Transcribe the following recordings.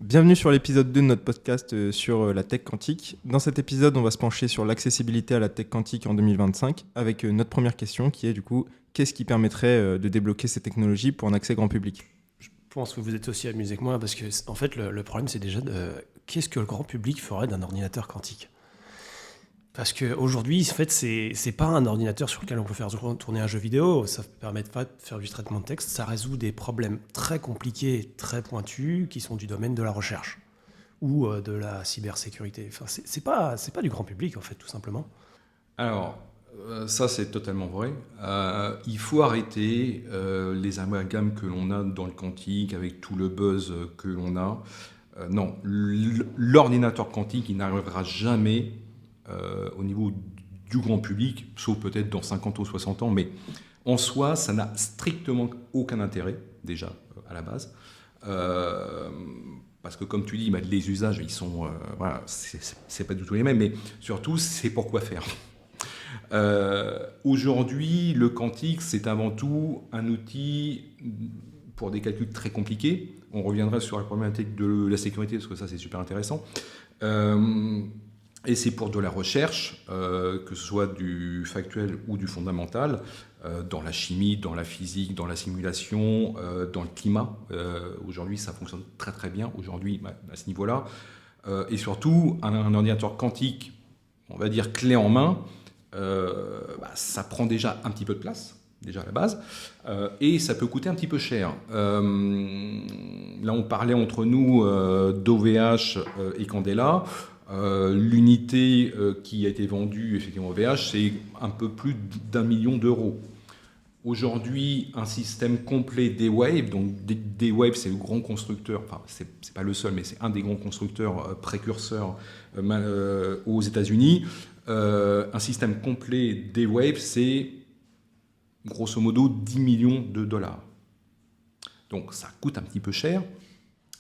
Bienvenue sur l'épisode 2 de notre podcast sur la tech quantique. Dans cet épisode, on va se pencher sur l'accessibilité à la tech quantique en 2025 avec notre première question qui est du coup, qu'est-ce qui permettrait de débloquer ces technologies pour un accès grand public ? Je pense que vous êtes aussi amusé que moi parce que en fait le problème c'est déjà qu'est-ce que le grand public ferait d'un ordinateur quantique ? Parce qu'aujourd'hui, en fait, c'est pas un ordinateur sur lequel on peut faire tourner un jeu vidéo, ça ne permet pas de faire du traitement de texte, ça résout des problèmes très compliqués, très pointus, qui sont du domaine de la recherche ou de la cybersécurité. Enfin, c'est pas du grand public, en fait, tout simplement. Alors, ça c'est totalement vrai. Il faut arrêter les amalgames que l'on a dans le quantique, avec tout le buzz que l'on a. Non, l'ordinateur quantique, il n'arrivera jamais au niveau du grand public, sauf peut-être dans 50 ou 60 ans, mais en soi, ça n'a strictement aucun intérêt, déjà, à la base. Parce que comme tu dis, les usages, ils sont... voilà, c'est pas du tout les mêmes, mais surtout, c'est pour quoi faire. Aujourd'hui, le quantique, c'est avant tout un outil pour des calculs très compliqués. On reviendra sur la problématique de la sécurité, parce que ça, c'est super intéressant. Et c'est pour de la recherche, que ce soit du factuel ou du fondamental, dans la chimie, dans la physique, dans la simulation, dans le climat. Aujourd'hui, ça fonctionne très très bien, aujourd'hui, à ce niveau-là. Et surtout, un ordinateur quantique, on va dire clé en main, ça prend déjà un petit peu de place, déjà à la base, et ça peut coûter un petit peu cher. Là, on parlait entre nous d'OVH et Candela. L'unité qui a été vendue effectivement au VH, c'est un peu plus d'1 million d'euros. Aujourd'hui, un système complet D-Wave, donc D-Wave c'est le grand constructeur, enfin c'est pas le seul, mais c'est un des grands constructeurs précurseurs aux États-Unis. Un système complet D-Wave, c'est grosso modo 10 millions de dollars. Donc ça coûte un petit peu cher.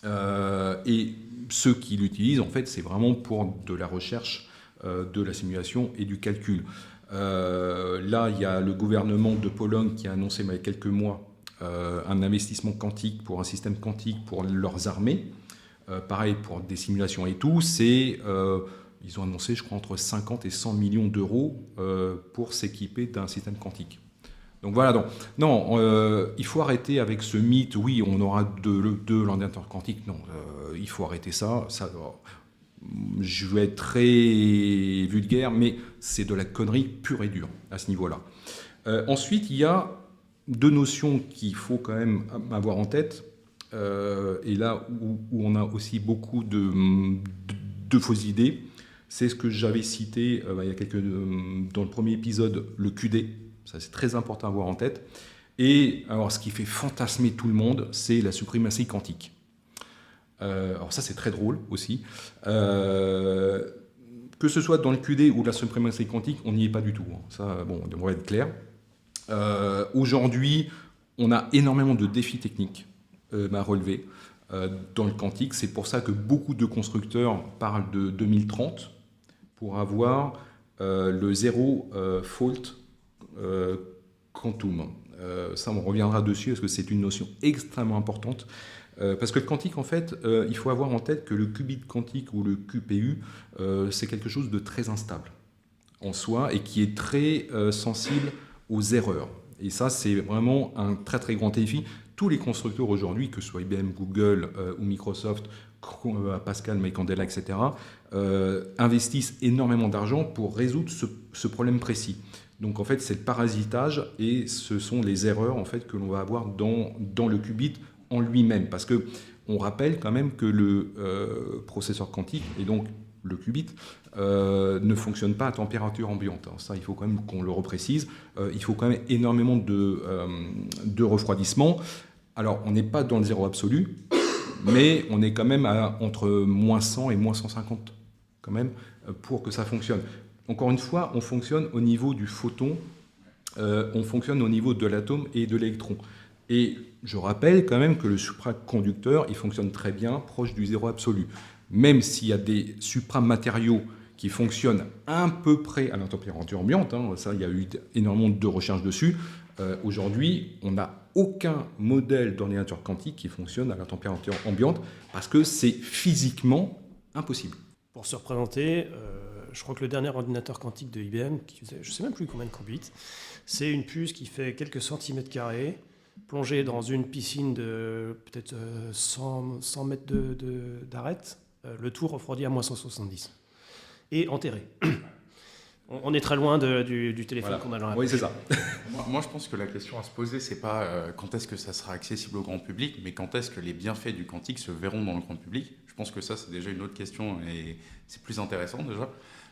Et ceux qui l'utilisent, en fait, c'est vraiment pour de la recherche, de la simulation et du calcul. Là, il y a le gouvernement de Pologne qui a annoncé il y a quelques mois un investissement quantique pour un système quantique pour leurs armées. Pareil, pour des simulations et tout, ils ont annoncé, je crois, entre 50 et 100 millions d'euros pour s'équiper d'un système quantique. Donc voilà, il faut arrêter avec ce mythe, oui, on aura de l'ordinateur quantique. Non, il faut arrêter ça. Je vais être très vulgaire, mais c'est de la connerie pure et dure à ce niveau-là. Ensuite, il y a deux notions qu'il faut quand même avoir en tête, et là où on a aussi beaucoup de fausses idées, c'est ce que j'avais cité il y a dans le premier épisode, le QD. Ça, c'est très important à avoir en tête. Et alors, ce qui fait fantasmer tout le monde, c'est la suprématie quantique. Alors ça, c'est très drôle aussi. Que ce soit dans le QD ou la suprématie quantique, on n'y est pas du tout. Ça, bon, on devrait être clair. Aujourd'hui, on a énormément de défis techniques à relever dans le quantique. C'est pour ça que beaucoup de constructeurs parlent de 2030 pour avoir le zéro fault quantum. Ça, on reviendra dessus parce que c'est une notion extrêmement importante. Parce que le quantique, en fait, il faut avoir en tête que le qubit quantique ou le QPU, c'est quelque chose de très instable en soi et qui est très sensible aux erreurs. Et ça, c'est vraiment un très très grand défi. Tous les constructeurs aujourd'hui, que ce soit IBM, Google ou Microsoft, Pascal, Candela, etc., investissent énormément d'argent pour résoudre ce problème précis. Donc en fait, c'est le parasitage et ce sont les erreurs en fait que l'on va avoir dans le qubit en lui-même. Parce que on rappelle quand même que le processeur quantique et donc le qubit ne fonctionne pas à température ambiante. Alors ça, il faut quand même qu'on le reprécise. Il faut quand même énormément de refroidissement. Alors on n'est pas dans le zéro absolu, mais on est quand même entre moins 100 et moins 150 quand même pour que ça fonctionne. Encore une fois, on fonctionne au niveau du photon, on fonctionne au niveau de l'atome et de l'électron. Et je rappelle quand même que le supraconducteur, il fonctionne très bien, proche du zéro absolu. Même s'il y a des supramatériaux qui fonctionnent à peu près à la température ambiante, ça, il y a eu énormément de recherches dessus, Aujourd'hui, on n'a aucun modèle d'ordinateur quantique qui fonctionne à la température ambiante parce que c'est physiquement impossible. Pour se représenter, je crois que le dernier ordinateur quantique de IBM, qui faisait, je ne sais même plus combien de qubits, c'est une puce qui fait quelques centimètres carrés, plongée dans une piscine de peut-être 100 mètres d'arête, le tout refroidi à moins 170, et enterré. On est très loin du téléphone qu'on a dans la poche. Oui, c'est ça. Moi, je pense que la question à se poser, c'est pas quand est-ce que ça sera accessible au grand public, mais quand est-ce que les bienfaits du quantique se verront dans le grand public. Je pense que ça, c'est déjà une autre question et c'est plus intéressant déjà.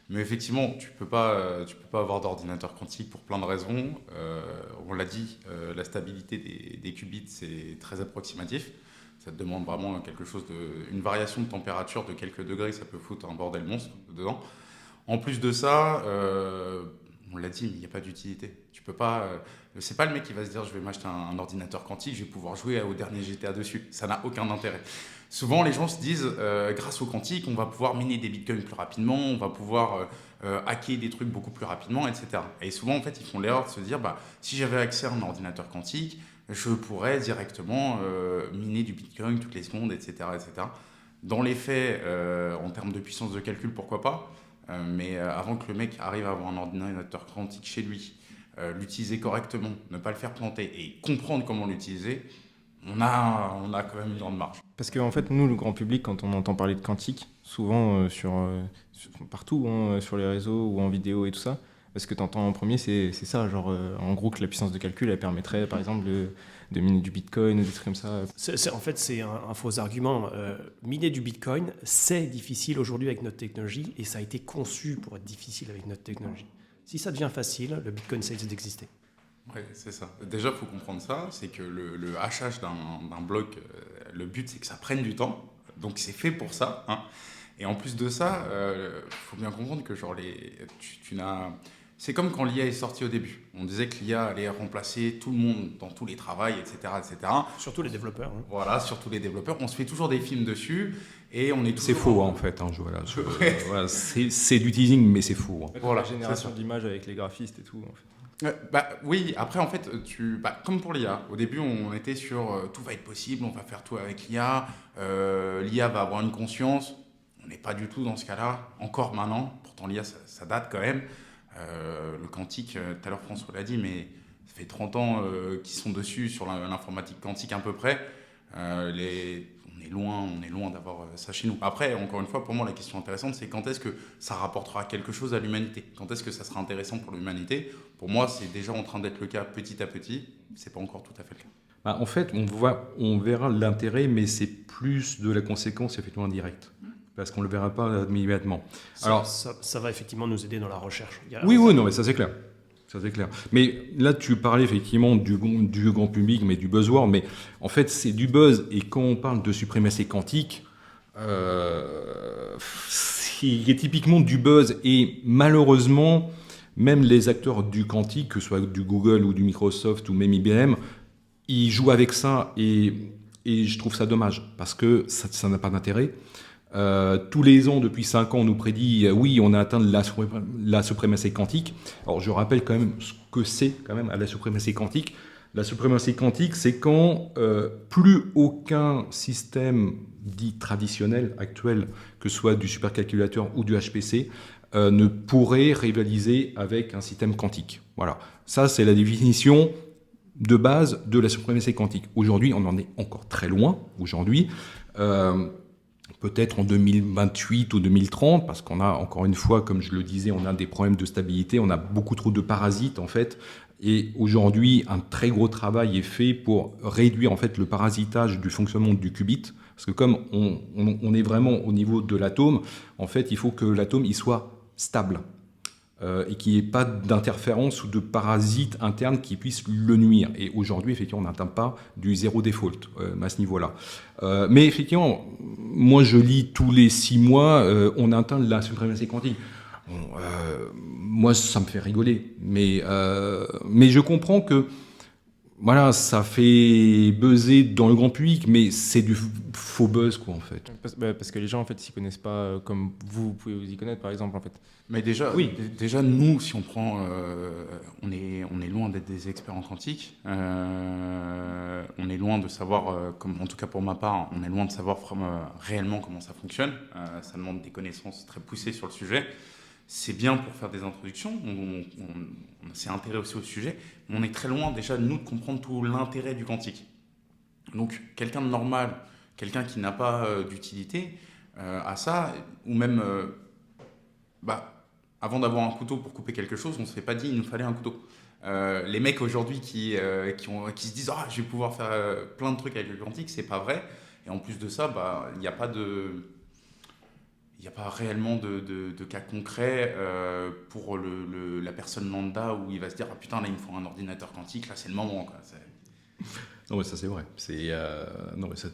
Mais effectivement, tu peux pas avoir d'ordinateur quantique pour plein de raisons. On l'a dit, la stabilité des qubits, c'est très approximatif. Ça te demande vraiment une variation de température de quelques degrés, ça peut foutre un bordel monstre dedans. En plus de ça, on l'a dit, mais il n'y a pas d'utilité. Tu peux pas. C'est pas le mec qui va se dire je vais m'acheter un ordinateur quantique, je vais pouvoir jouer au dernier GTA dessus. Ça n'a aucun intérêt. Souvent, les gens se disent grâce au quantique, on va pouvoir miner des bitcoins plus rapidement, on va pouvoir hacker des trucs beaucoup plus rapidement, etc. Et souvent, en fait, ils font l'erreur de se dire si j'avais accès à un ordinateur quantique, je pourrais directement miner du bitcoin toutes les secondes, etc., etc. Dans les faits, en termes de puissance de calcul, pourquoi pas. Mais avant que le mec arrive à avoir un ordinateur quantique chez lui, l'utiliser correctement, ne pas le faire planter et comprendre comment l'utiliser, on a quand même une grande marge. Parce qu'en fait, nous, le grand public, quand on entend parler de quantique, souvent partout, sur les réseaux ou en vidéo et tout ça, parce que tu entends en premier, c'est ça, genre en gros que la puissance de calcul, elle permettrait par exemple de miner du bitcoin ou des trucs comme ça. En fait, c'est un faux argument. Miner du bitcoin, c'est difficile aujourd'hui avec notre technologie et ça a été conçu pour être difficile avec notre technologie. Si ça devient facile, le bitcoin cesse d'exister. Oui, c'est ça. Déjà, il faut comprendre ça, c'est que le hachage d'un bloc, le but, c'est que ça prenne du temps. Donc, c'est fait pour ça. Hein. Et en plus de ça, faut bien comprendre que genre c'est comme quand l'IA est sortie au début. On disait que l'IA allait remplacer tout le monde dans tous les travails, etc., etc. Surtout les développeurs. Hein. Voilà, surtout les développeurs. On se fait toujours des films dessus et on est toujours... C'est faux, en fait. Voilà, c'est du teasing, mais c'est faux. Hein. Voilà, la génération d'images avec les graphistes et tout, en fait. Oui, après en fait, comme pour l'IA, au début on était sur tout va être possible, on va faire tout avec l'IA, l'IA va avoir une conscience, on n'est pas du tout dans ce cas-là, encore maintenant, pourtant l'IA ça date quand même, le quantique, tout à l'heure François l'a dit, mais ça fait 30 ans qu'ils sont dessus sur l'informatique quantique à peu près, on est loin d'avoir ça chez nous. Après, encore une fois, pour moi, la question intéressante, c'est quand est-ce que ça rapportera quelque chose à l'humanité ? Quand est-ce que ça sera intéressant pour l'humanité ? Pour moi, c'est déjà en train d'être le cas petit à petit. C'est pas encore tout à fait le cas. En fait, on verra l'intérêt, mais c'est plus de la conséquence effectivement indirecte. Parce qu'on ne le verra pas immédiatement. Alors, ça va effectivement nous aider dans la recherche. Oui, non, mais ça c'est clair. Ça, c'est clair. Mais là, tu parlais effectivement du grand public, mais du buzzword. Mais en fait, c'est du buzz. Et quand on parle de suprématie quantique, c'est typiquement du buzz. Et malheureusement, même les acteurs du quantique, que ce soit du Google ou du Microsoft ou même IBM, ils jouent avec ça. Et je trouve ça dommage parce que ça n'a pas d'intérêt. Tous les ans, depuis 5 ans, on nous prédit oui, on a atteint la suprématie quantique. Alors, je rappelle quand même ce que c'est quand même la suprématie quantique. La suprématie quantique, c'est quand plus aucun système dit traditionnel, actuel, que ce soit du supercalculateur ou du HPC, ne pourrait rivaliser avec un système quantique. Voilà. Ça, c'est la définition de base de la suprématie quantique. Aujourd'hui, on en est encore très loin. Aujourd'hui, peut-être en 2028 ou 2030, parce qu'on a, encore une fois, comme je le disais, on a des problèmes de stabilité, on a beaucoup trop de parasites, en fait. Et aujourd'hui, un très gros travail est fait pour réduire, en fait, le parasitage du fonctionnement du qubit. Parce que comme on est vraiment au niveau de l'atome, en fait, il faut que l'atome il soit stable. Et qu'il n'y ait pas d'interférence ou de parasites internes qui puissent le nuire. Et aujourd'hui, effectivement, on n'atteint pas du zéro default à ce niveau-là. Mais effectivement, moi, je lis tous les 6 mois, on atteint la suprématie quantique. Bon, moi, ça me fait rigoler. Mais je comprends que voilà, ça fait buzzer dans le grand public, mais c'est du faux buzz, quoi, en fait. Parce que les gens, en fait, s'y connaissent pas comme vous pouvez vous y connaître, par exemple, en fait. Mais déjà, Oui. déjà nous, si on prend, on est loin d'être des experts en quantique. On est loin de savoir, comme en tout cas pour ma part, on est loin de savoir réellement comment ça fonctionne. Ça demande des connaissances très poussées sur le sujet. C'est bien pour faire des introductions, on s'est intéressé au sujet, mais on est très loin déjà, nous, de comprendre tout l'intérêt du quantique. Donc, quelqu'un de normal, quelqu'un qui n'a pas d'utilité à ça, ou même, avant d'avoir un couteau pour couper quelque chose, on ne se fait pas dit il nous fallait un couteau. Les mecs aujourd'hui qui se disent « Ah, je vais pouvoir faire plein de trucs avec le quantique », c'est pas vrai. Et en plus de ça, il n'y a pas réellement de cas concret pour la personne lambda où il va se dire « Ah putain, là, il me faut un ordinateur quantique, là, c'est le moment. » quoi. Non, mais ça, c'est vrai. Non, mais ça,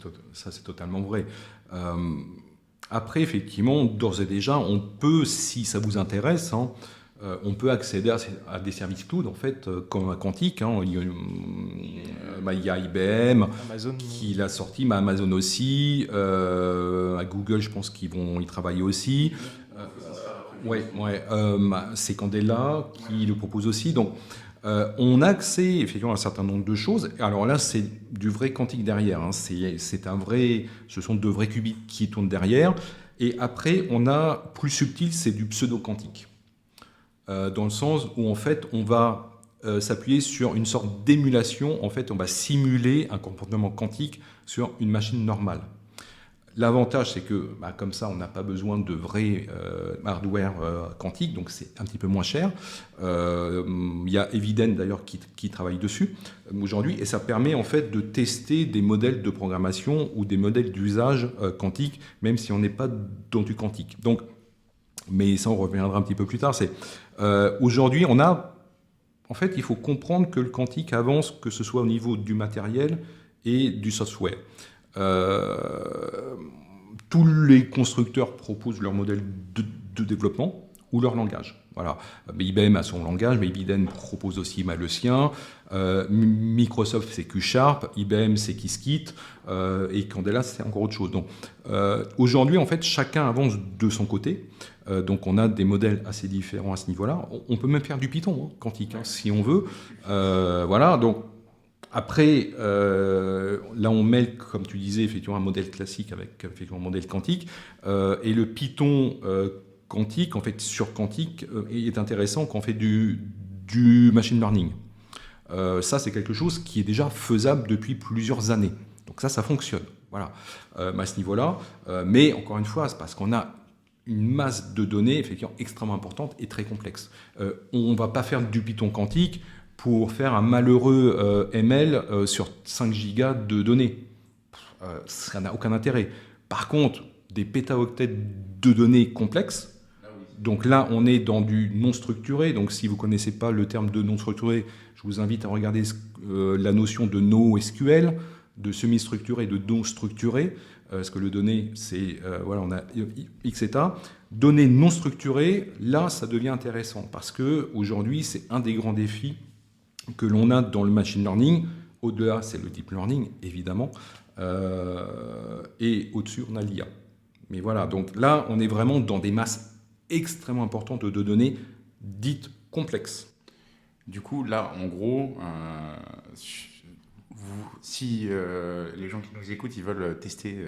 c'est totalement vrai. Après, effectivement, d'ores et déjà, on peut, si ça vous intéresse, on peut accéder à des services cloud, en fait, comme un quantique. Il y a IBM Amazon. qui l'a sorti, mais Amazon aussi. À Google, je pense qu'ils vont y travailler aussi. C'est Candela qui le propose aussi. Donc, on a accès effectivement à un certain nombre de choses. Alors là, c'est du vrai quantique derrière. Ce sont de vrais qubits qui tournent derrière. Et après, on a plus subtil, c'est du pseudo-quantique. Dans le sens où en fait, on va s'appuyer sur une sorte d'émulation. En fait, on va simuler un comportement quantique sur une machine normale. L'avantage, c'est que comme ça, on n'a pas besoin de vrai hardware quantique, donc c'est un petit peu moins cher. Il y a Eviden d'ailleurs qui travaille dessus aujourd'hui, et ça permet en fait de tester des modèles de programmation ou des modèles d'usage quantique, même si on n'est pas dans du quantique. Donc, mais ça, on reviendra un petit peu plus tard. Aujourd'hui, en fait, il faut comprendre que le quantique avance, que ce soit au niveau du matériel et du software. Tous les constructeurs proposent leur modèle de développement ou leur langage. Voilà. IBM a son langage, mais Eviden propose aussi le sien. Microsoft, c'est Q#, IBM, c'est Qiskit, et Candela, c'est encore autre chose. Donc, aujourd'hui, en fait, chacun avance de son côté. Donc, on a des modèles assez différents à ce niveau-là. On peut même faire du Python quantique, si on veut. Voilà. Donc, après, là, on mêle, comme tu disais, effectivement, un modèle classique avec effectivement un modèle quantique. Et le Python quantique, en fait, sur quantique, est intéressant quand on fait du machine learning. Ça, c'est quelque chose qui est déjà faisable depuis plusieurs années. Donc ça fonctionne. Voilà. À ce niveau-là. Mais encore une fois, c'est parce qu'on a une masse de données effectivement extrêmement importante et très complexe. On ne va pas faire du Python quantique pour faire un malheureux ML sur 5 gigas de données. Ça n'a aucun intérêt. Par contre, des pétaoctets de données complexes, donc là, on est dans du non structuré. Donc si vous ne connaissez pas le terme de non structuré, je vous invite à regarder la notion de NoSQL, de semi-structuré, de non structuré. Parce que le données, c'est, on a X états. Données non structurées, là, ça devient intéressant. Parce qu'aujourd'hui, c'est un des grands défis que l'on a dans le machine learning. Au-delà, c'est le deep learning, évidemment. Et au-dessus, on a l'IA. Mais voilà, donc là, on est vraiment dans des masses extrêmement importantes de données dites complexes. Du coup, là, en gros, si les gens qui nous écoutent, ils veulent tester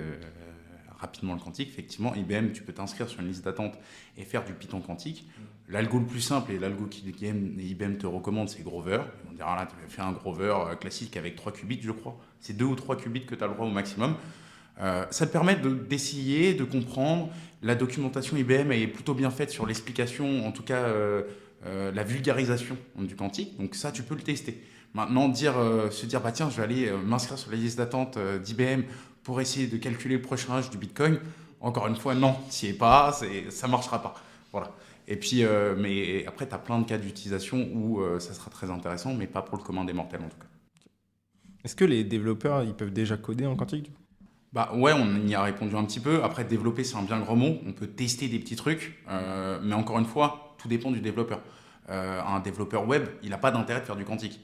rapidement le quantique, effectivement, IBM, tu peux t'inscrire sur une liste d'attente et faire du Python quantique. L'algo le plus simple et l'algo qu'IBM te recommande, c'est Grover. On dira là, tu vas faire un Grover classique avec 3 qubits, je crois. C'est 2 ou 3 qubits que tu as le droit au maximum. Ça te permet d'essayer de comprendre. La documentation IBM est plutôt bien faite sur l'explication, en tout cas la vulgarisation du quantique. Donc ça, tu peux le tester. Maintenant, se dire, tiens, je vais aller m'inscrire sur la liste d'attente d'IBM pour essayer de calculer le prochain âge du Bitcoin. Encore une fois, non, tu n'y es pas, ça ne marchera pas. Voilà. Et puis, mais après, tu as plein de cas d'utilisation où ça sera très intéressant, mais pas pour le commun des mortels en tout cas. Est-ce que les développeurs, ils peuvent déjà coder en quantique ? Ouais, on y a répondu un petit peu. Après, développer, c'est un bien gros mot. On peut tester des petits trucs, mais encore une fois, tout dépend du développeur. Un développeur web, il n'a pas d'intérêt de faire du quantique.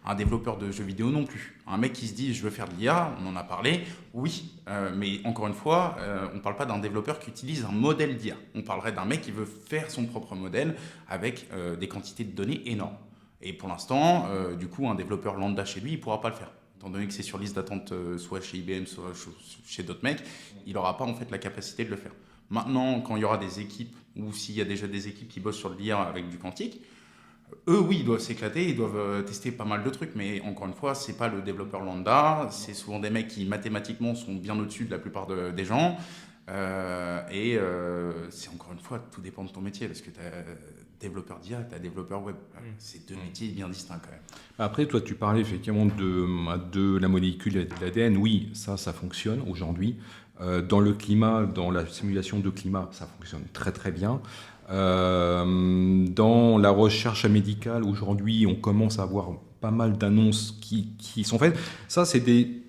Un développeur de jeux vidéo non plus. Un mec qui se dit je veux faire de l'IA, on en a parlé, oui, mais encore une fois, on ne parle pas d'un développeur qui utilise un modèle d'IA. On parlerait d'un mec qui veut faire son propre modèle avec des quantités de données énormes. Et pour l'instant, du coup, un développeur lambda chez lui, il ne pourra pas le faire. Étant donné que c'est sur liste d'attente soit chez IBM, soit chez d'autres mecs, il n'aura pas en fait la capacité de le faire. Maintenant, quand il y aura des équipes, ou s'il y a déjà des équipes qui bossent sur l'IA avec du quantique, eux, oui, ils doivent s'éclater, ils doivent tester pas mal de trucs, mais encore une fois, c'est pas le développeur lambda, c'est souvent des mecs qui mathématiquement sont bien au-dessus de la plupart des gens, c'est encore une fois, tout dépend de ton métier, parce que tu as développeur d'IA, tu as développeur web, c'est deux métiers bien distincts quand même. Après, toi, tu parlais effectivement de la molécule et de l'ADN, oui, ça fonctionne aujourd'hui. Dans le climat, dans la simulation de climat, ça fonctionne très très bien. Dans la recherche médicale, aujourd'hui, on commence à avoir pas mal d'annonces qui sont faites. Ça, c'est des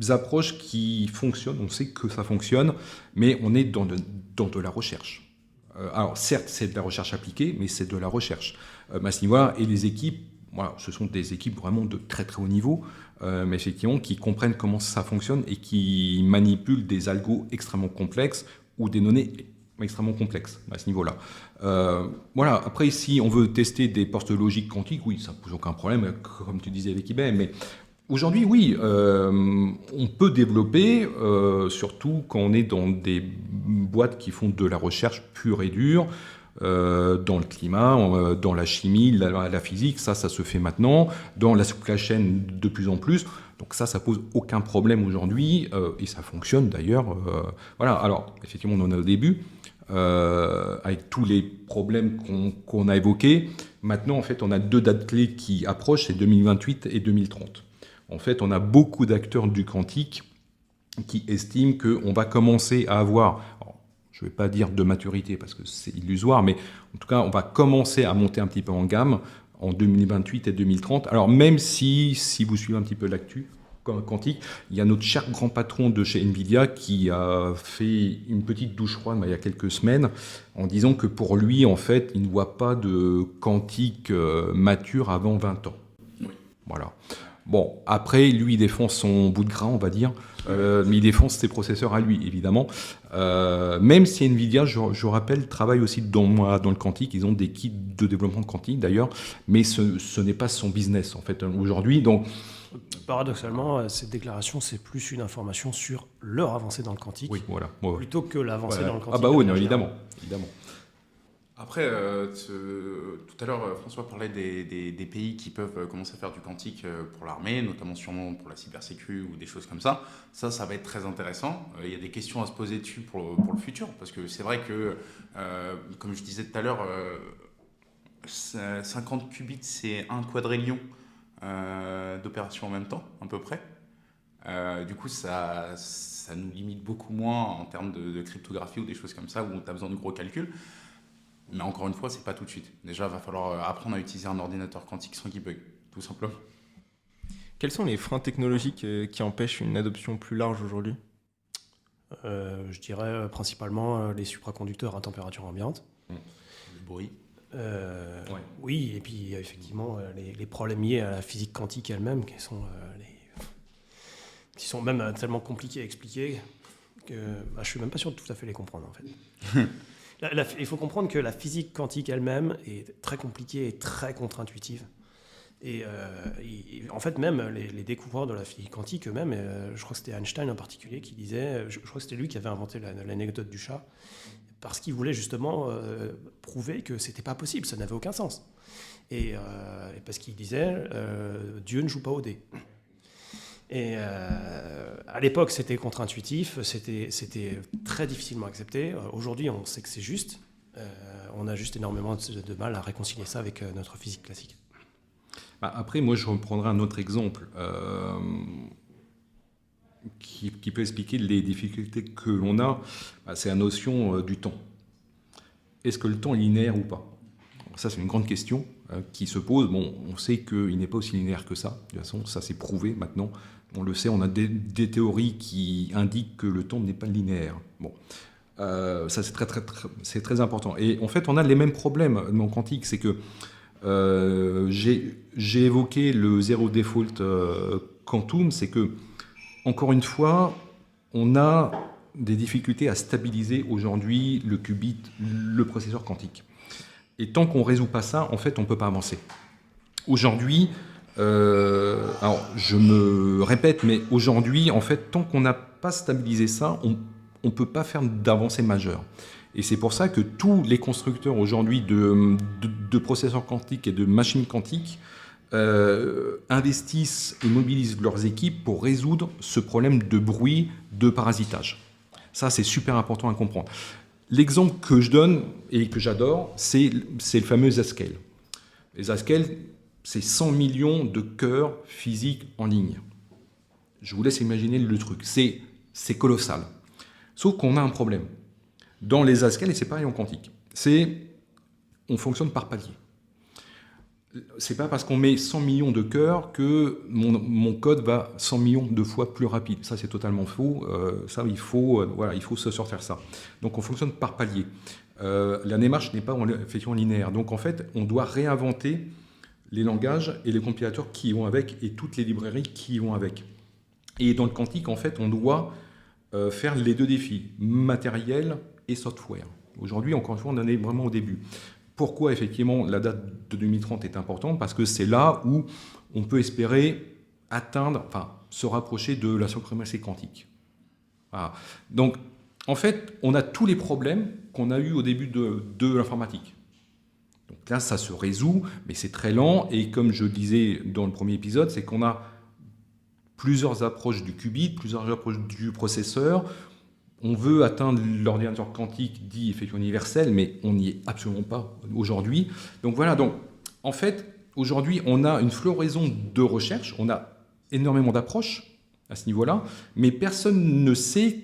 approches qui fonctionnent, on sait que ça fonctionne, mais on est dans de la recherche. Alors, certes, c'est de la recherche appliquée, mais c'est de la recherche. À ce niveau-là, et les équipes, voilà, ce sont des équipes vraiment de très très haut niveau, mais effectivement, qui comprennent comment ça fonctionne et qui manipulent des algos extrêmement complexes ou des données extrêmement complexes à ce niveau-là. Voilà. Après, si on veut tester des postes logiques quantiques, oui, ça ne pose aucun problème, comme tu disais avec IBM. Mais aujourd'hui, oui, on peut développer, surtout quand on est dans des boîtes qui font de la recherche pure et dure, dans le climat, dans la chimie, la physique, ça se fait maintenant, dans la supply chain de plus en plus. Donc ça pose aucun problème aujourd'hui, et ça fonctionne d'ailleurs. Voilà. Alors, effectivement, on en est au début, avec tous les problèmes qu'on a évoqués. Maintenant, en fait, on a 2 dates clés qui approchent, c'est 2028 et 2030. En fait, on a beaucoup d'acteurs du quantique qui estiment qu'on va commencer à avoir, je ne vais pas dire de maturité parce que c'est illusoire, mais en tout cas, on va commencer à monter un petit peu en gamme en 2028 et 2030. Alors même si vous suivez un petit peu l'actu quantique, il y a notre cher grand patron de chez Nvidia qui a fait une petite douche froide il y a quelques semaines en disant que pour lui, en fait, il ne voit pas de quantique mature avant 20 ans. Oui. Voilà. Bon, après, lui, il défend son bout de gras, on va dire, mais il défend ses processeurs à lui, évidemment. Même si Nvidia, je rappelle, travaille aussi dans le quantique. Ils ont des kits de développement quantique, d'ailleurs, mais ce n'est pas son business, en fait, aujourd'hui. Donc, paradoxalement, cette déclaration, c'est plus une information sur leur avancée dans le quantique, oui, voilà. Ouais. plutôt que l'avancée dans le quantique. Ah bah oui, non, évidemment. Après, tout à l'heure, François parlait des pays qui peuvent commencer à faire du quantique pour l'armée, notamment sûrement pour la cybersécu ou des choses comme ça. Ça va être très intéressant. Il y a des questions à se poser dessus pour le futur, parce que c'est vrai que, comme je disais tout à l'heure, 50 qubits, c'est 1 quadrillion d'opérations en même temps, à peu près. Du coup, ça nous limite beaucoup moins en termes de cryptographie ou des choses comme ça, où on a besoin de gros calculs. Mais encore une fois, c'est pas tout de suite. Déjà, il va falloir apprendre à utiliser un ordinateur quantique sans qu'il bug, tout simplement. Quels sont les freins technologiques qui empêchent une adoption plus large aujourd'hui ? Je dirais principalement les supraconducteurs à température ambiante. Le bruit. Ouais. Oui, et puis effectivement, les problèmes liés à la physique quantique elle-même, qui sont même tellement compliqués à expliquer que je ne suis même pas sûr de tout à fait les comprendre, en fait. Il faut comprendre que la physique quantique elle-même est très compliquée et très contre-intuitive. Et en fait, même les découvreurs de la physique quantique eux-mêmes, je crois que c'était Einstein en particulier qui disait, je crois que c'était lui qui avait inventé l'anecdote du chat, parce qu'il voulait justement prouver que c'était pas possible, ça n'avait aucun sens. Et parce qu'il disait, Dieu ne joue pas au dé. Et à l'époque, c'était contre-intuitif, c'était très difficilement accepté. Aujourd'hui, on sait que c'est juste. On a juste énormément de mal à réconcilier ça avec notre physique classique. Après, moi, je reprendrai un autre exemple qui peut expliquer les difficultés que l'on a. C'est la notion du temps. Est-ce que le temps est linéaire ou pas ? Ça, c'est une grande question qui se pose. Bon, on sait qu'il n'est pas aussi linéaire que ça. De toute façon, ça c'est prouvé maintenant. On le sait, on a des théories qui indiquent que le temps n'est pas linéaire. Bon. Ça, c'est très important. Et en fait, on a les mêmes problèmes en quantique. C'est que j'ai évoqué le zéro default quantum. C'est que, encore une fois, on a des difficultés à stabiliser aujourd'hui le qubit, le processeur quantique. Et tant qu'on ne résout pas ça, en fait, on ne peut pas avancer. Aujourd'hui, alors je me répète, mais aujourd'hui, en fait, tant qu'on n'a pas stabilisé ça, on ne peut pas faire d'avancée majeure. Et c'est pour ça que tous les constructeurs aujourd'hui de processeurs quantiques et de machines quantiques investissent et mobilisent leurs équipes pour résoudre ce problème de bruit, de parasitage. Ça, c'est super important à comprendre. L'exemple que je donne et que j'adore, c'est le fameux Zascale. Les Zascale, c'est 100 millions de cœurs physiques en ligne. Je vous laisse imaginer le truc. C'est colossal. Sauf qu'on a un problème. Dans les Zascale, et c'est pareil en quantique, on fonctionne par palier. C'est pas parce qu'on met 100 millions de cœurs que mon code va 100 millions de fois plus rapide. Ça, c'est totalement faux. Ça, il faut se sortir ça. Donc, on fonctionne par palier. La démarche n'est pas effectivement linéaire. Donc, en fait, on doit réinventer les langages et les compilateurs qui y vont avec et toutes les librairies qui y vont avec. Et dans le quantique, en fait, on doit faire les deux défis, matériel et software. Aujourd'hui, encore une fois, on en est vraiment au début. Pourquoi, effectivement, la date de 2030 est importante? Parce que c'est là où on peut espérer se rapprocher de la suprématie quantique. Voilà. Donc, en fait, on a tous les problèmes qu'on a eus au début de l'informatique. Donc là, ça se résout, mais c'est très lent. Et comme je disais dans le premier épisode, c'est qu'on a plusieurs approches du qubit, plusieurs approches du processeur. On veut atteindre l'ordinateur quantique dit effectivement universel, mais on n'y est absolument pas aujourd'hui. Donc voilà, en fait, aujourd'hui, on a une floraison de recherche, on a énormément d'approches à ce niveau-là, mais personne ne sait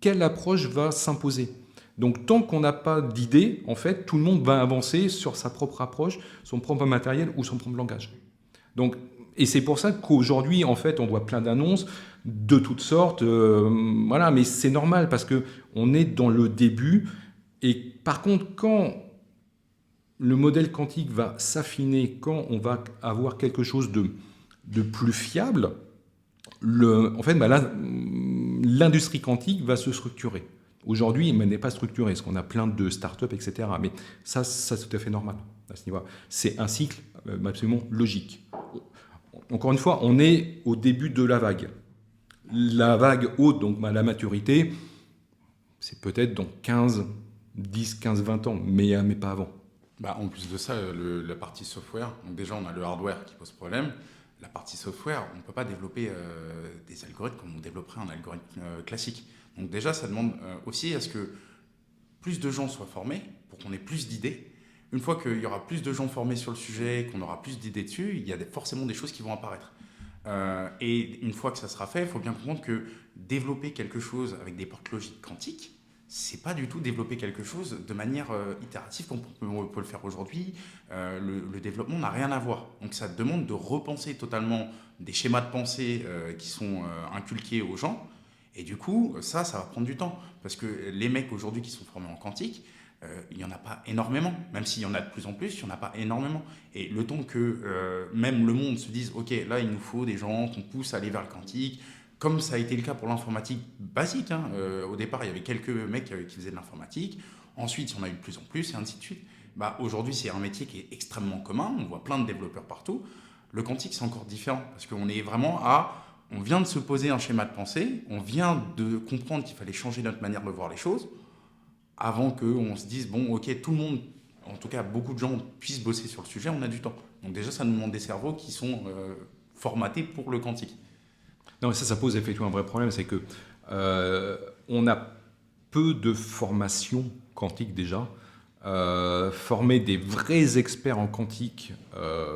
quelle approche va s'imposer. Donc tant qu'on n'a pas d'idée, en fait, tout le monde va avancer sur sa propre approche, son propre matériel ou son propre langage. Et c'est pour ça qu'aujourd'hui, en fait, on voit plein d'annonces de toutes sortes. Voilà, mais c'est normal parce qu'on est dans le début. Et par contre, quand le modèle quantique va s'affiner, quand on va avoir quelque chose de plus fiable, en fait, l'industrie quantique va se structurer. Aujourd'hui, elle n'est pas structurée, parce qu'on a plein de startups, etc. Mais ça c'est tout à fait normal à ce niveau-là. C'est un cycle absolument logique. Encore une fois, on est au début de la vague. La vague haute, donc la maturité, c'est peut-être dans 10, 15, 20 ans, mais pas avant. En plus de ça, la partie software, donc déjà on a le hardware qui pose problème. La partie software, on ne peut pas développer des algorithmes comme on développerait un algorithme classique. Donc déjà, ça demande aussi à ce que plus de gens soient formés pour qu'on ait plus d'idées. Une fois qu'il y aura plus de gens formés sur le sujet, qu'on aura plus d'idées dessus, il y a forcément des choses qui vont apparaître. Et une fois que ça sera fait, il faut bien comprendre que développer quelque chose avec des portes logiques quantiques, c'est pas du tout développer quelque chose de manière itérative comme on peut le faire aujourd'hui. Le développement n'a rien à voir. Donc ça demande de repenser totalement des schémas de pensée qui sont inculqués aux gens. Et du coup, ça va prendre du temps. Parce que les mecs aujourd'hui qui sont formés en quantique, il n'y en a pas énormément. Même s'il y en a de plus en plus, il n'y en a pas énormément. Et le temps que même le monde se dise « Ok, là, il nous faut des gens qu'on pousse à aller vers le quantique », comme ça a été le cas pour l'informatique basique. Au départ, il y avait quelques mecs qui faisaient de l'informatique. Ensuite, il y en a eu de plus en plus, et ainsi de suite. Aujourd'hui, c'est un métier qui est extrêmement commun. On voit plein de développeurs partout. Le quantique, c'est encore différent. Parce qu'on est vraiment on vient de se poser un schéma de pensée. On vient de comprendre qu'il fallait changer notre manière de voir les choses avant qu'on se dise, bon, ok, tout le monde, en tout cas, beaucoup de gens puissent bosser sur le sujet. On a du temps. Donc déjà, ça nous demande des cerveaux qui sont formatés pour le quantique. Non, mais ça pose effectivement un vrai problème, c'est que on a peu de formation quantique déjà. Former des vrais experts en quantique,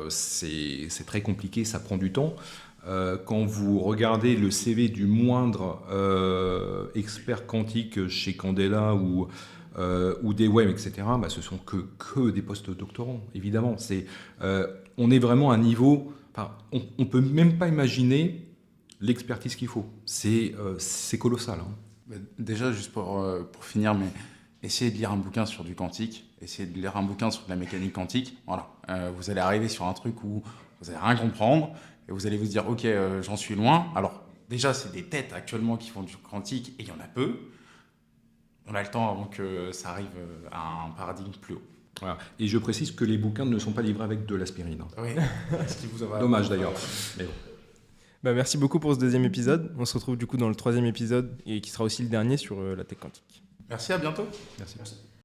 c'est très compliqué, ça prend du temps. Quand vous regardez le CV du moindre expert quantique chez Candela ou DWEM, etc., ce sont que des post-doctorants, évidemment. On est vraiment à un niveau... on ne peut même pas imaginer l'expertise qu'il faut. C'est colossal. Déjà, juste pour finir, mais essayez de lire un bouquin sur du quantique, essayez de lire un bouquin sur de la mécanique quantique. Voilà. Vous allez arriver sur un truc où vous allez rien comprendre et vous allez vous dire, ok, j'en suis loin. Alors, déjà, c'est des têtes actuellement qui font du quantique et il y en a peu. On a le temps avant que ça arrive à un paradigme plus haut. Voilà. Et je précise que les bouquins ne sont pas livrés avec de l'aspirine. Oui. Ce qui vous aura- Dommage d'ailleurs. Mais bon. Merci beaucoup pour ce deuxième épisode. On se retrouve du coup dans le troisième épisode et qui sera aussi le dernier sur la tech quantique. Merci, à bientôt. Merci.